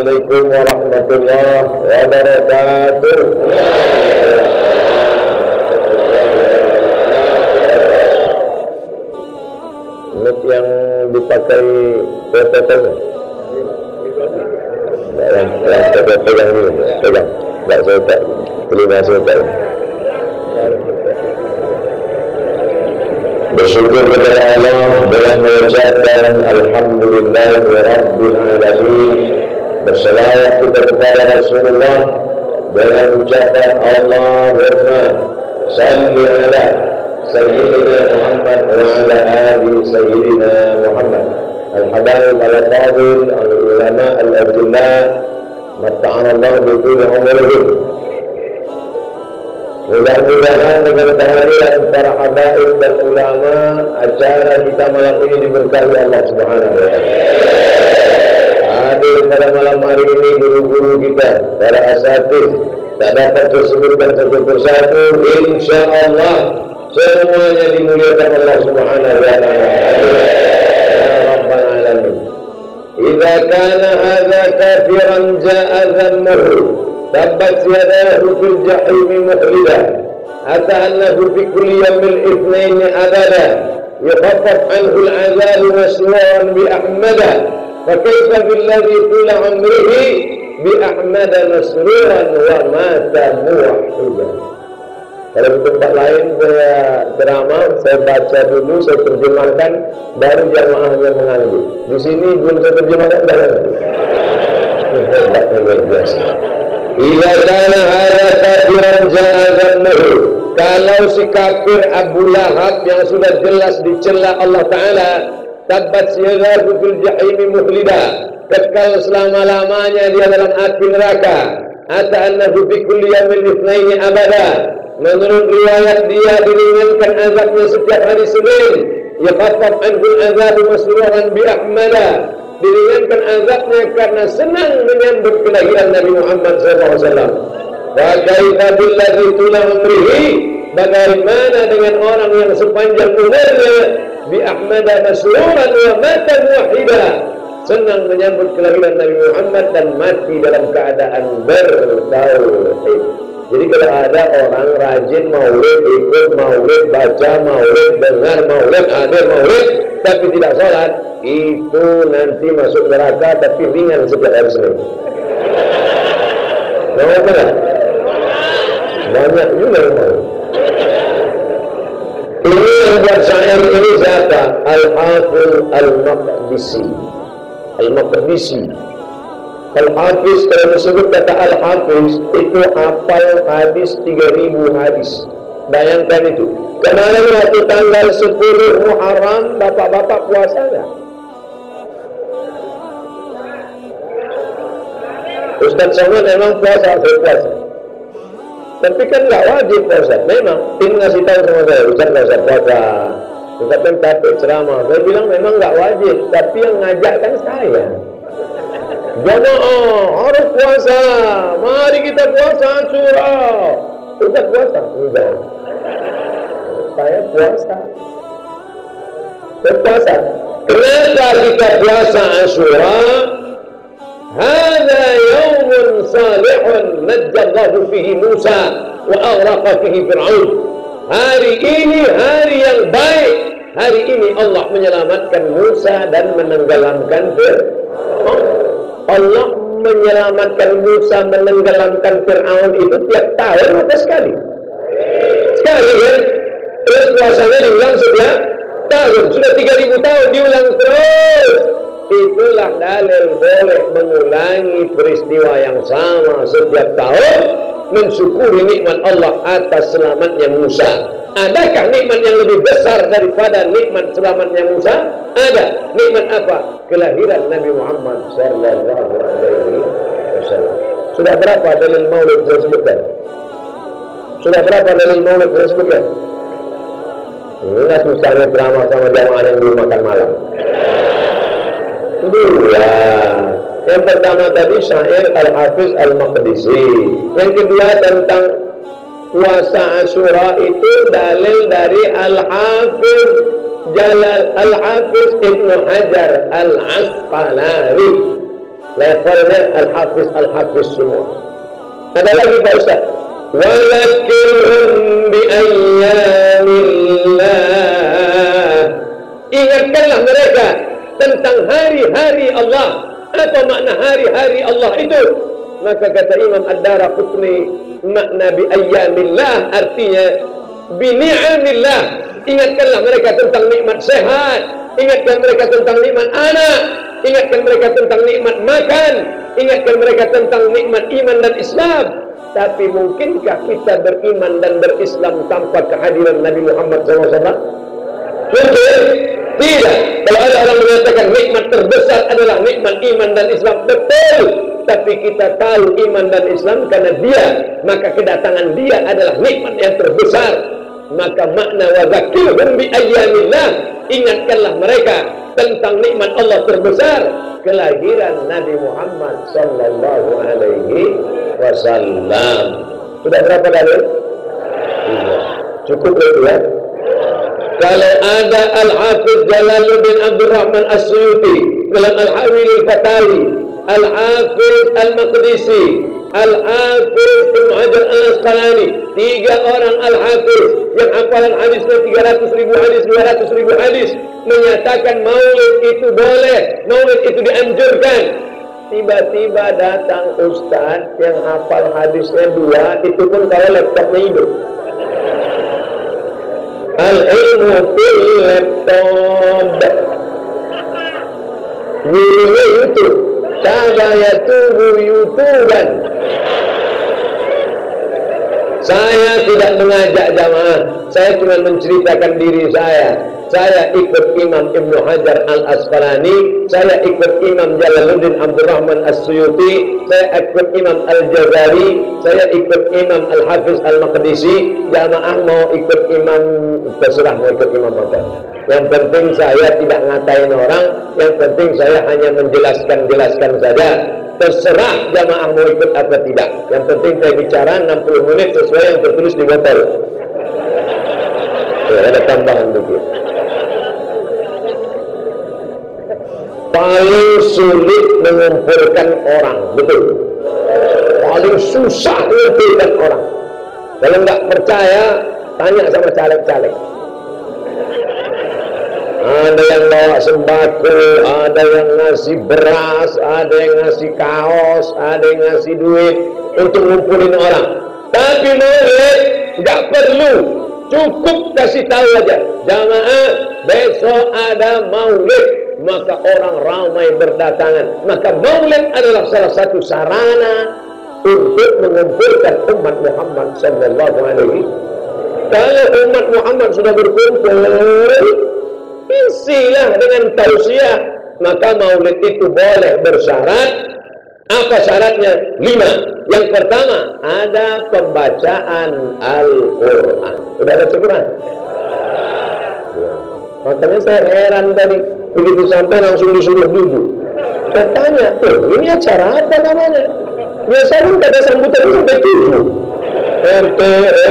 Assalamualaikum warahmatullahi wabarakatuh. Mic yang dipakai pegang. Pegang dulu, pegang. Enggak saya tak, terima saya tak. Bersyukur kepada Allah dengan mengucapkan Alhamdulillahirabbil alamin. Berselawat kita kepada Rasulullah dengan ucapan Allahumma salli ala sayyidina Muhammad wa ala ali sayyidina Muhammad. Al-habaib al-fadil al-ulama al-ajillah matta'ana Allah bikulli umurihim. Mudah-mudahan dengan kehadiran para habaib dan ulama, acara kita malam ini diberkahi Allah Subhanahu wa taala. Hadir pada malam hari ini guru-guru kita, para asatidz, tak dapat disebutkan satu persatu, insyaallah semuanya dimuliakan Allah Subhanahu wa taala. Ya Rabbal alamin. Idza kana hadza kafiran jaa dhammuhu tabbat yadahu fil jahimi muhlida hatta annahu fi kulli yawmin ithnain abada yukhaffaf anhu al-'adhab masruran bi ahmada fa kayfa billadhi tula 'umrihi bi ahmada masruran wa mata muwahhida. Kalau di tempat lain saya ceramah, saya baca dulu, saya terjemahkan, baru jamaahnya mengambil. Di sini belum saya terjemahkan, hebat luar biasa. Ila kana hadza kafiran jaa dhannuhu. Kalau si kafir Abu Lahab yang sudah jelas dicela Allah Ta'ala, tabbat yadahu fil jahimi muhlida, kekal selama-lamanya dia dalam api neraka. Hatta annahu fi kulli yawmin itsnaini abada. Menurut riwayat dia diringankan azabnya setiap hari Senin. Yakhaffaf anhu al-'adzab masruran bi ahmada. Diringankan azabnya karena senang menyambut kelahiran Nabi Muhammad SAW. Wa kaifa billadzi tula umrihi, bagaimana dengan orang yang sepanjang umurnya bi ahmada masruran wa mata muwahhida, senang menyambut kelahiran Nabi Muhammad dan mati dalam keadaan bertauhid. Jadi kalau ada orang rajin maulid, ikut maulid, baca maulid, dengar maulid, hadir maulid, tapi tidak sholat, itu nanti masuk neraka tapi ringan setiap hari Senin. Mau apa tak? Banyak juga yang mau. Ini yang buat syair ini siapa? Al-Hafidz Al-Maqdisi. Al-Maqdisi. Al-Hafiz, kalau disebut kata Al-Hafiz, itu hafal hadis 3000 hadis. Bayangkan itu. Kemarin waktu tanggal 10 Muharram, bapak-bapak puasa enggak? Ustaz Somad memang puasa, saya puasa. Tapi kan enggak wajib puasa. Memang, tim ngasih tahu sama saya, Ustaz enggak usah puasa. Ustaz kan capek ceramah. Saya bilang memang enggak wajib, tapi yang ngajak kan saya. Jamaah harus puasa. Mari kita puasa Asyura. Ustaz puasa? Enggak. Saya puasa. Berpuasa. Kenapa kita puasa Asyura? Hadza yaumun salihun najjallahu fihi Musa wa aghraqa fihi Fir'aun. Hari ini hari yang baik. Hari ini Allah menyelamatkan Musa dan menenggelamkan Fir'aun. Allah menyelamatkan Musa, menenggelamkan Fir'aun itu tiap tahun atau sekali? Sekali kan? Terus puasanya diulang setiap tahun. Sudah 3000 tahun diulang terus. Itulah dalil boleh mengulangi peristiwa yang sama setiap tahun, mensyukuri nikmat Allah atas selamatnya Musa. Adakah nikmat yang lebih besar daripada nikmat selamatnya Musa? Ada. Nikmat apa? Kelahiran Nabi Muhammad sallallahu alaihi wasallam. Sudah berapa dalil maulid saya sebutkan? Sudah berapa dalil maulid saya sebutkan? Inilah susahnya drama sama jamaah yang belum makan malam. Dua. Yang pertama tadi syair Al-Hafiz Al-Maqdisi. Yang kedua tentang puasa Asyura itu dalil dari Al-Hafiz Jalal Al-Hafiz Ibnu Hajar Al-Asqalani. levelnya Al-Hafiz semua. Ada lagi Pak Ustaz, walakinhum bi ayyamillah, ingatkanlah mereka tentang hari-hari Allah. Apa makna hari-hari Allah itu? Maka kata Imam Ad-Daraqutni, makna bi ayyamillah artinya bi ni'amillah. Ingatkanlah mereka tentang nikmat sehat, ingatkan mereka tentang nikmat anak, ingatkan mereka tentang nikmat makan, ingatkan mereka tentang nikmat iman dan Islam. Tapi mungkinkah kita beriman dan berislam tanpa kehadiran Nabi Muhammad SAW? Mungkin? Tidak. Kalau ada orang mengatakan nikmat terbesar adalah nikmat iman dan Islam, betul. Tapi kita tahu iman dan Islam karena dia, maka kedatangan dia adalah nikmat yang terbesar. Maka makna wa zakirhum bi ayyamillah, ingatkanlah mereka tentang nikmat Allah terbesar, kelahiran Nabi Muhammad sallallahu alaihi wasallam. Sudah berapa kali? Cukup itu ya. Kalau ada Al-Hafiz Jalaluddin Abdurrahman As-Suyuti, dalam Al-Hawil Al-Fatawi, Al-Hafiz Al-Maqdisi, Al-Hafiz Ibn Hajar Al-Asqalani, 3 orang Al-Hafiz yang hafalan hadisnya 300.000 hadis, 200.000 hadis, menyatakan maulid itu boleh, maulid itu dianjurkan. Tiba-tiba datang ustaz yang hafal hadisnya 2, itu pun kalau laptopnya hidup. Al-ilmu fil laptop. Gurunya YouTube, cara yatubu YouTuber. Saya tidak mengajak jamaah, saya cuma menceritakan diri saya. Saya ikut Imam Ibn Hajar Al-Asqalani, saya ikut Imam Jalaluddin Abdurrahman As-Suyuti, saya ikut Imam Al-Jazari, saya ikut Imam Al-Hafiz Al-Maqdisi. Jamaah mau ikut imam, terserah mau ikut imam apa. Yang penting saya tidak ngatain orang, yang penting saya hanya menjelaskan saja. Terserah jamaah mau ikut apa tidak. Yang penting saya bicara 60 menit sesuai yang tertulis di botol. Ada tambahan dikit. Paling sulit mengumpulkan orang, betul. Paling susah mengumpulkan orang. Kalau nggak percaya, tanya sama caleg-caleg. Ada yang bawa sembako, ada yang ngasih beras, ada yang ngasih kaos, ada yang ngasih duit untuk ngumpulin orang. Tapi maulid nggak perlu, cukup kasih tahu aja, jamaah besok ada maulid, maka orang ramai berdatangan. Maka maulid adalah salah satu sarana untuk mengumpulkan umat Muhammad sallallahu alaihi. Kalau umat Muhammad sudah berkumpul, isilah dengan tausiah, maka maulid itu boleh bersyarat. Apa syaratnya? 5. Yang pertama, ada pembacaan Al-Quran. Sudah ada Quran? Makanya saya heran tadi, begitu sampai langsung disuruh duduk. Saya tanya, ini acara apa namanya? Biasanya ada sambutan sampai 7. RT,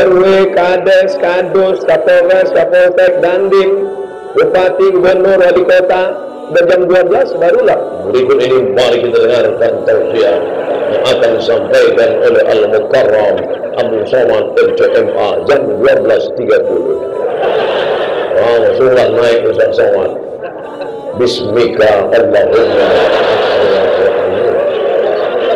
RW, Kades, Kadus, Kapolres, Kapolsek, Dandim, Bupati, Gubernur, Wali Kota. Dan jam 12 barulah berikut ini mari kita dengarkan tausiah yang akan disampaikan oleh Al-Mukarram Abu Somad LCMA jam 12.30. Langsunglah naik Ustaz Somad. Bismika Allahumma.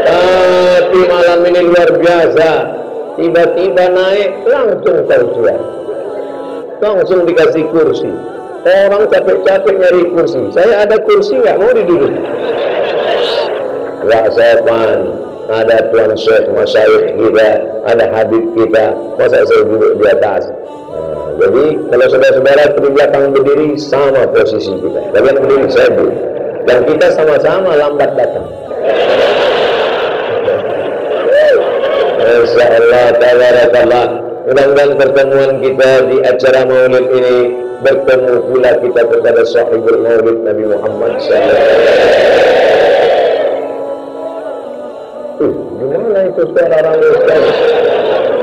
Tapi malam ini luar biasa. Tiba-tiba naik langsung tausiah, langsung dikasih kursi. Orang capek-capek nyari kursi, saya ada kursi nggak mau diduduk. Nggak sopan. Ada Tuan Syekh Masyayikh kita, ada Habib kita, masa saya duduk di atas. Jadi kalau saudara-saudara di belakang berdiri sama posisi kita. Kalian berdiri, saya duduk, dan kita sama-sama lambat datang. Insyaallah tabarakallah. Mudah-mudahan pertemuan kita di acara maulid ini bertemu pula kita kepada sahibul maulid Nabi Muhammad sallallahu alaihi wasallam. Gimana itu suara orang Islam?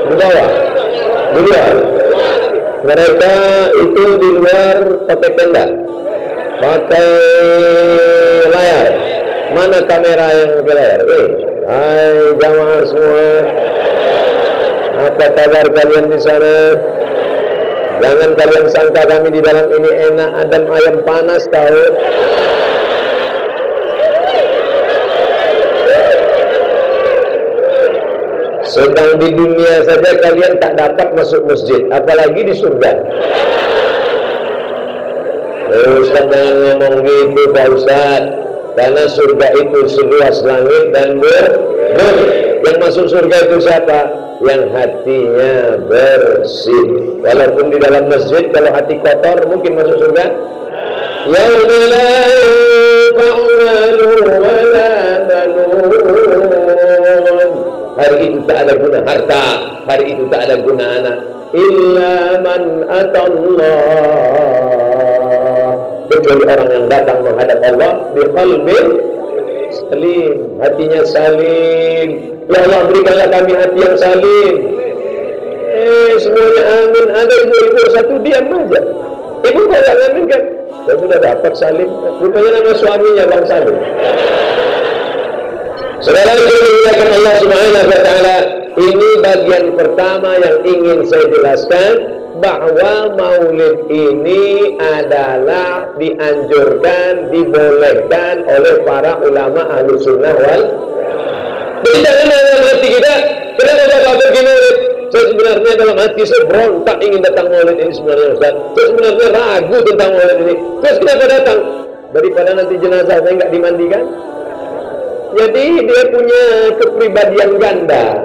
Di bawah, di luar. Mereka itu di luar pakai tenda, pakai layar, Mana kamera yang ke layar? Hai jamaah semua, apa kabar kalian di sana? Jangan kalian sangka kami di dalam ini enak adem ayam panas tahu. Sedang di dunia saja kalian tak dapat masuk masjid, apalagi di surga. Ustaz jangan ngomong gitu Pak Ustaz, karena surga itu seluas langit dan bumi. Yang masuk surga itu siapa? Yang hatinya bersih. Walaupun di dalam masjid kalau hati kotor mungkin masuk surga. Yauma la yanfa'u malun wala banun. Hari itu tak ada guna harta, hari itu tak ada guna anak. Illa man atallah, kecuali orang yang datang menghadap Allah biqalbin salim, hatinya salim. Ya Allah berikanlah kami hati yang salim. Semuanya amin. Ada ibu-ibu satu diam aja. Ibu kalau amin kan, saya sudah dapat salim. Rupanya nama suaminya Bang Salim. Saudara yang dimuliakan Allah Subhanahu wa taala, ini bagian pertama yang ingin saya jelaskan, bahwa maulid ini adalah dianjurkan, dibolehkan oleh para ulama ahlu sunnah wal. Jadi jangan dalam hati kita, kenapa Bapak pergi maulid? Saya sebenarnya dalam hati saya berontak ingin datang maulid ini sebenarnya Ustaz. Saya sebenarnya ragu tentang maulid ini. Terus kenapa datang? Daripada nanti jenazah saya nggak dimandikan. Jadi dia punya kepribadian ganda.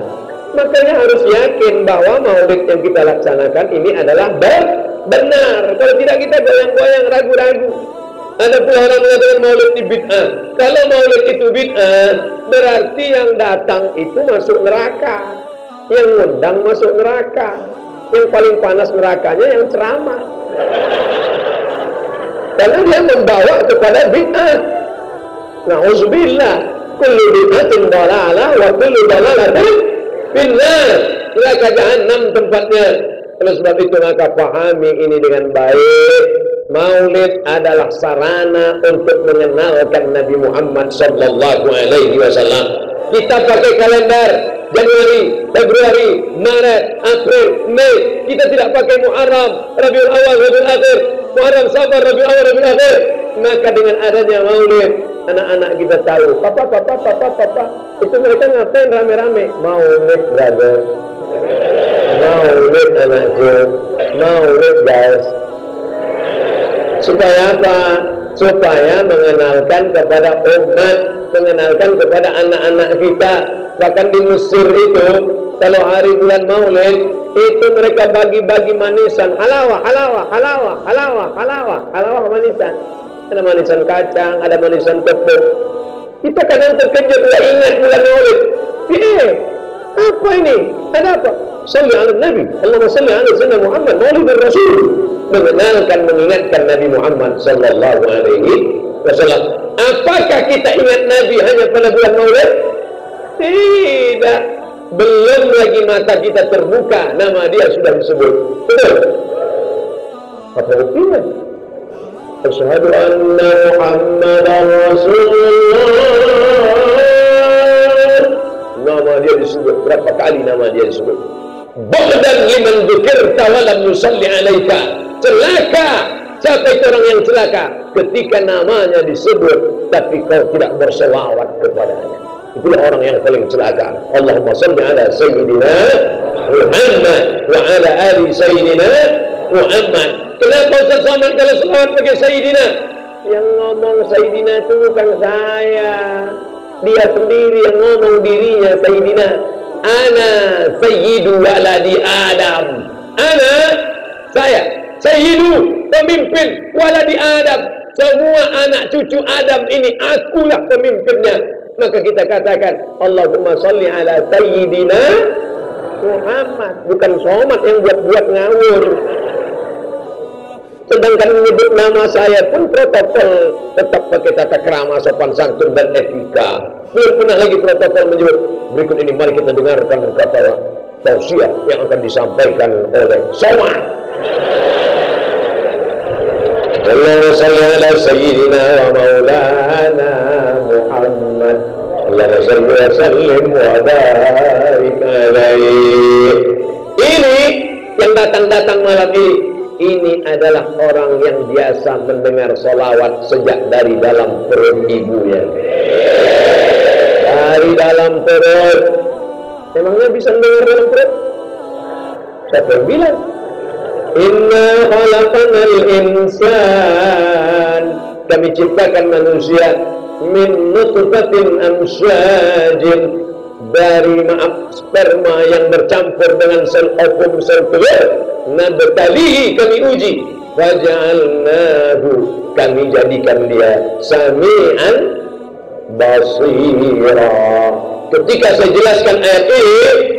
Makanya harus yakin bahwa maulid yang kita laksanakan ini adalah benar. Kalau tidak kita goyang-goyang, ragu-ragu. Ada pula orang mengatakan maulid itu bid'ah. Kalau maulid itu bid'ah, berarti yang datang itu masuk neraka. Yang ngundang masuk neraka. Yang paling panas nerakanya yang ceramah. Karena dia membawa kepada bid'ah. Na'udzubillah. Kullu bid'atin dalalah wa kullu dalalatin finnar. Neraka jahannam tempatnya. Oleh sebab itu maka pahami ini dengan baik. Maulid adalah sarana untuk mengenalkan Nabi Muhammad sallallahu alaihi wasallam. Kita pakai kalender Januari, Februari, Maret, April, Mei. Kita tidak pakai Muharram, Rabiul Awal, Rabiul Akhir, Muharram, Safar, Rabiul Awal, Rabiul Akhir. Maka dengan adanya maulid, anak-anak kita tahu, papa, itu mereka ngapain rame-rame? Maulid, brother. Maulid anakku, maulid guys. Supaya apa? Supaya mengenalkan kepada umat, mengenalkan kepada anak-anak kita. Bahkan di Mesir itu, kalau hari bulan Maulid, itu mereka bagi-bagi manisan, halawah manisan. Ada manisan kacang, ada manisan tepung. Kita kadang terkejut, tidak ingat bulan Maulid. Apa ini? Ada apa? Salli ala Nabi, Allahumma salli ala Sayyidina Muhammad, Maulid Rasul. Mengenalkan, mengingatkan Nabi Muhammad sallallahu alaihi wasallam. Apakah kita ingat Nabi hanya pada bulan Maulid? Tidak. Belum lagi mata kita terbuka, nama dia sudah disebut. Betul? Apa buktinya? Asyhadu anna Muhammadar Rasulullah. Nama dia disebut. Berapa kali nama dia disebut? Bu'dan liman dzukirta wa lam yusalli 'alaika. Celaka. Siapa itu orang yang celaka? Ketika namanya disebut tapi kau tidak berselawat kepadanya. Itulah orang yang paling celaka. Allahumma salli ala Sayyidina Muhammad wa ala ali Sayyidina Muhammad. Kenapa Ustaz Somad kalau selawat pakai Sayyidina? Yang ngomong Sayyidina itu bukan saya. Dia sendiri yang ngomong dirinya Sayyidina. Ana Sayyidu waladi Adam. Ana, saya Sayyidu, pemimpin waladi Adam. Semua anak cucu Adam ini akulah pemimpinnya. Maka kita katakan Allahumma salli ala Sayyidina Muhammad. Bukan Somad yang buat-buat ngawur. Sedangkan menyebut nama saya pun protokol tetap pakai tata krama, sopan santun dan etika. Belum pernah lagi protokol menyebut. Berikut ini mari kita dengarkan kata tausiah yang akan disampaikan oleh Somad. Allahumma salli ala Sayyidina wa maulana Muhammad. Muhammad. Allahumma shalli wa sallim wa barik alaihi. Ini yang datang malam ini adalah orang yang biasa mendengar sholawat sejak dari dalam perut ibunya. Dari dalam perut. Emangnya bisa mendengar dalam perut? Siapa yang bilang? Inna khalaqanal insan, kami ciptakan manusia min nutfatin amsyajin, dari sperma yang bercampur dengan sel ovum, sel telur. Nabtalihi, kami uji. Waja'alnahu, kami jadikan dia sami'an basira. Ketika saya jelaskan ayat ini,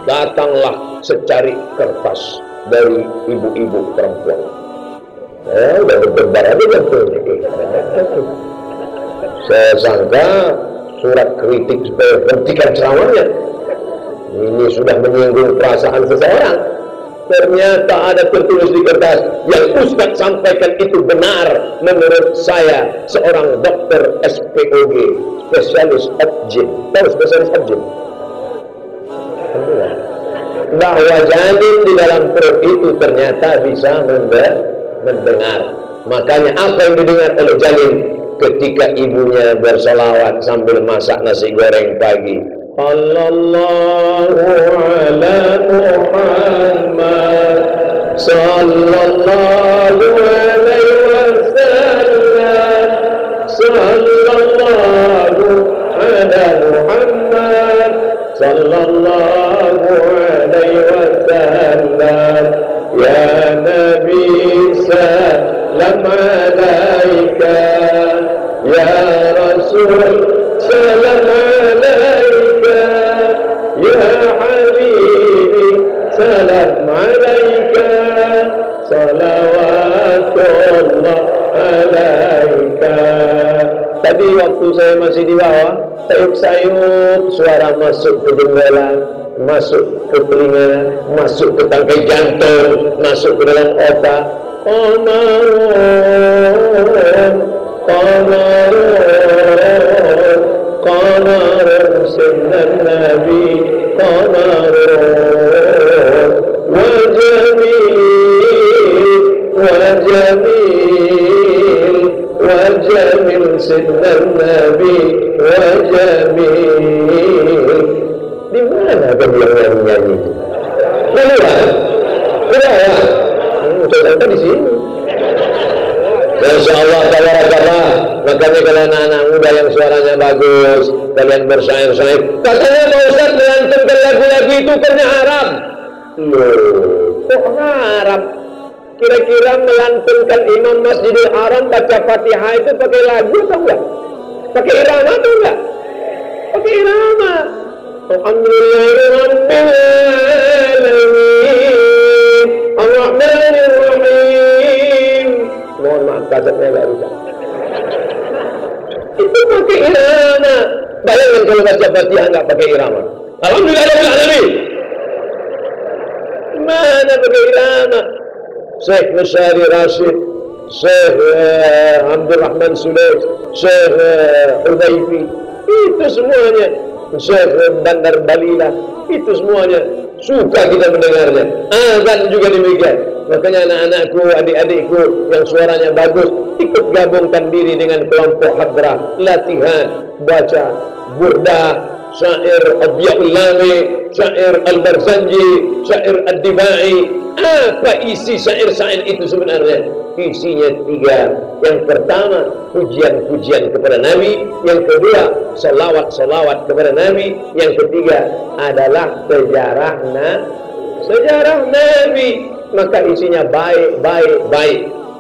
datanglah secari kertas dari ibu-ibu perempuan. Udah berdebar aja jantungnya. Saya sangka surat kritik supaya hentikan ceramahnya. Ini sudah menyinggung perasaan seseorang. Ternyata ada tertulis di kertas yang Ustaz sampaikan itu benar menurut saya, seorang dokter SPOG, spesialis objin. Tahu spesialis objin? Bahwa janin di dalam perut itu ternyata bisa mendengar. Makanya apa yang didengar oleh janin ketika ibunya bersolawat sambil masak nasi goreng pagi? Sallallahu ala Muhammad, sallallahu alaihi wasallam, sallallahu ala Muhammad, sallallahu alaihi wasallam, ya Nabi salam alaika, ya Rasul salam alaika, ya Habibi salam alaika, salawatullah alaika. Tadi waktu saya masih di bawah, sayup-sayup suara masuk ke jendela, masuk ke telinga, masuk ke tangkai jantung, masuk ke dalam otak. Qamarun sinnan nabi, qamarun wa jamil sinnan nabi wa jamil. Di mana beliau yang nyanyi? Di sini. Masya Allah, tabarakallah. Makanya kalau anak-anak muda yang suaranya bagus, kalian bersyair-syair, katanya Pak Ustaz melantunkan lagu-lagu itu karena haram. Loh, kok haram? Kira-kira melantunkan Imam Masjidil Haram baca Fatihah itu pakai lagu atau enggak? Pakai irama atau enggak? Pakai irama. Alhamdulillahirrahmanirrahim, Ar-Rahmanirrahim. Mohon maaf, kasetnya enggak bisa. Itu pakai irama. Bayangkan kalau baca Fatihah enggak pakai irama. Alhamdulillahirrahmanirrahim. Mana pakai irama? Syekh Nusyari Rashid, Syekh Abdul Rahman Sulais, Syekh Hudayfi, itu semuanya, Syekh Bandar Balila, itu semuanya suka kita mendengarnya. Azan juga demikian. Makanya anak-anakku, adik-adikku yang suaranya bagus, ikut gabungkan diri dengan kelompok hadrah, latihan baca burdah, syair Abyaul Lami, syair Al-Barzanji, syair Ad-Dibai. Apa isi syair-syair itu sebenarnya? Isinya tiga. Yang pertama, pujian-pujian kepada Nabi. Yang kedua, salawat-salawat kepada Nabi. Yang ketiga adalah sejarah Nabi. Maka isinya baik.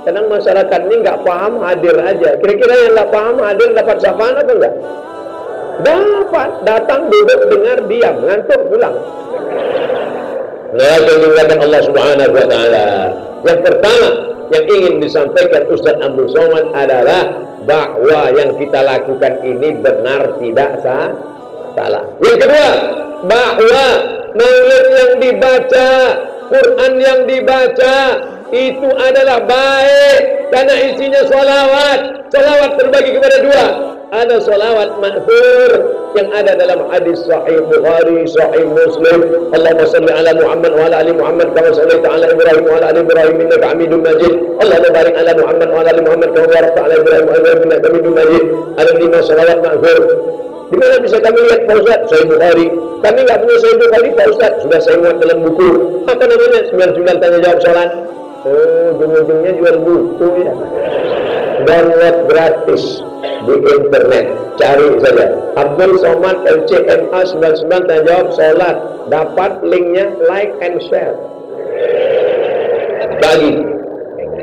Kadang masyarakat ini nggak paham, hadir aja. Kira-kira yang nggak paham hadir dapat syafaat atau enggak? Dapat. Datang, duduk, dengar, diam, ngantuk, pulang. Mengatakan Allah Subhanahu wa taala. Yang pertama yang ingin disampaikan Ustaz Abdul Somad adalah bahwa yang kita lakukan ini benar, tidak salah. Yang kedua, bahwa maulid yang dibaca, Quran yang dibaca itu adalah baik karena isinya sholawat. Sholawat terbagi kepada dua. ada salawat ma'thur yang ada dalam hadis sahih Bukhari, sahih Muslim. Allahumma salli ala Muhammad wa ala ali Muhammad kama shallaita ala Ibrahim wa ala ali Ibrahim innaka Hamidum Majid. Allahumma barik ala Muhammad wa ala ali Muhammad kama barakta ala Ibrahim wa ala ali Ibrahim innaka Hamidum Majid. Ada 5 salawat ma'thur. Di mana bisa kami lihat Pak Ustaz? Sahih Bukhari. Kami nggak punya Sahih Bukhari Pak Ustaz. Sudah saya muat dalam buku. Apa namanya? 99 tanya jawab salat. Oh, ujung-ujungnya jual buku ya. Download gratis di internet. Cari saja Abdul Somad LCMA 99 tanya jawab salat. Dapat linknya, like and share. Bagi.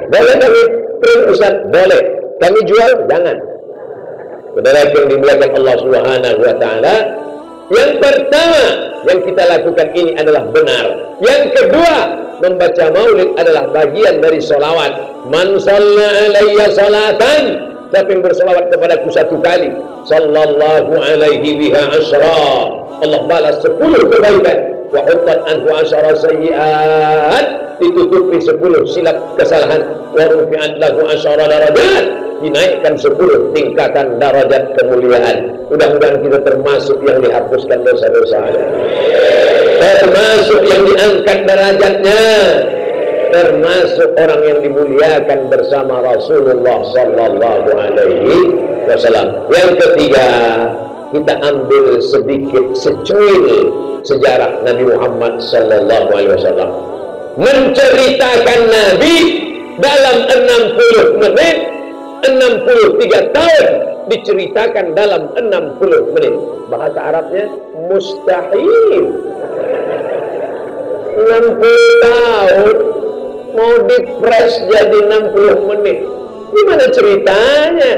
Boleh kami print Ustaz? Boleh. Kami jual? Jangan. Saudara yang dimuliakan Allah Subhanahu wa taala, yang pertama yang kita lakukan ini adalah benar. Yang kedua, membaca maulid adalah bagian dari sholawat. Man shalla alayya salatan, siapa yang bersolawat kepadaku 1 kali, sallallahu alaihi biha asyra, Allah balas 10 kebaikan. Wa huttat anhu asyara sayyi'at, ditutupi 10 silap kesalahan. Wa rufi'at lahu asyara darajat, dinaikkan 10 tingkatan darajat kemuliaan. Mudah-mudahan kita termasuk yang dihapuskan dosa-dosa, termasuk yang diangkat derajatnya, termasuk orang yang dimuliakan bersama Rasulullah sallallahu alaihi wasallam. Yang ketiga, kita ambil sedikit secuil sejarah Nabi Muhammad sallallahu alaihi wasallam. Menceritakan Nabi dalam 60 menit, 63 tahun diceritakan dalam 60 menit. Bahasa Arabnya mustahil. 60 tahun mau dipres jadi 60 menit. Gimana ceritanya?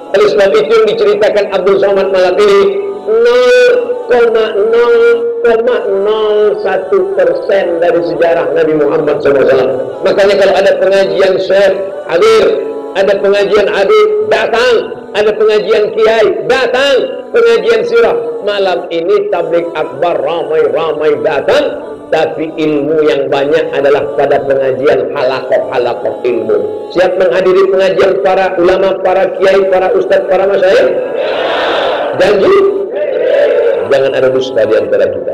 Oleh sebab itu yang diceritakan Abdul Somad malam ini 0,01% dari sejarah Nabi Muhammad SAW. Makanya kalau ada pengajian Syekh hadir, ada pengajian Adib datang, ada pengajian Kiai datang, pengajian sirah. Malam ini tabligh akbar ramai-ramai datang, tapi ilmu yang banyak adalah pada pengajian halaqah ilmu. Siap menghadiri pengajian para ulama, para kiai, para ustadz, para masyayikh? Janji? Jangan ada dusta di antara kita.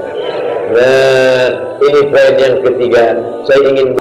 Nah, ini poin yang ketiga. Saya ingin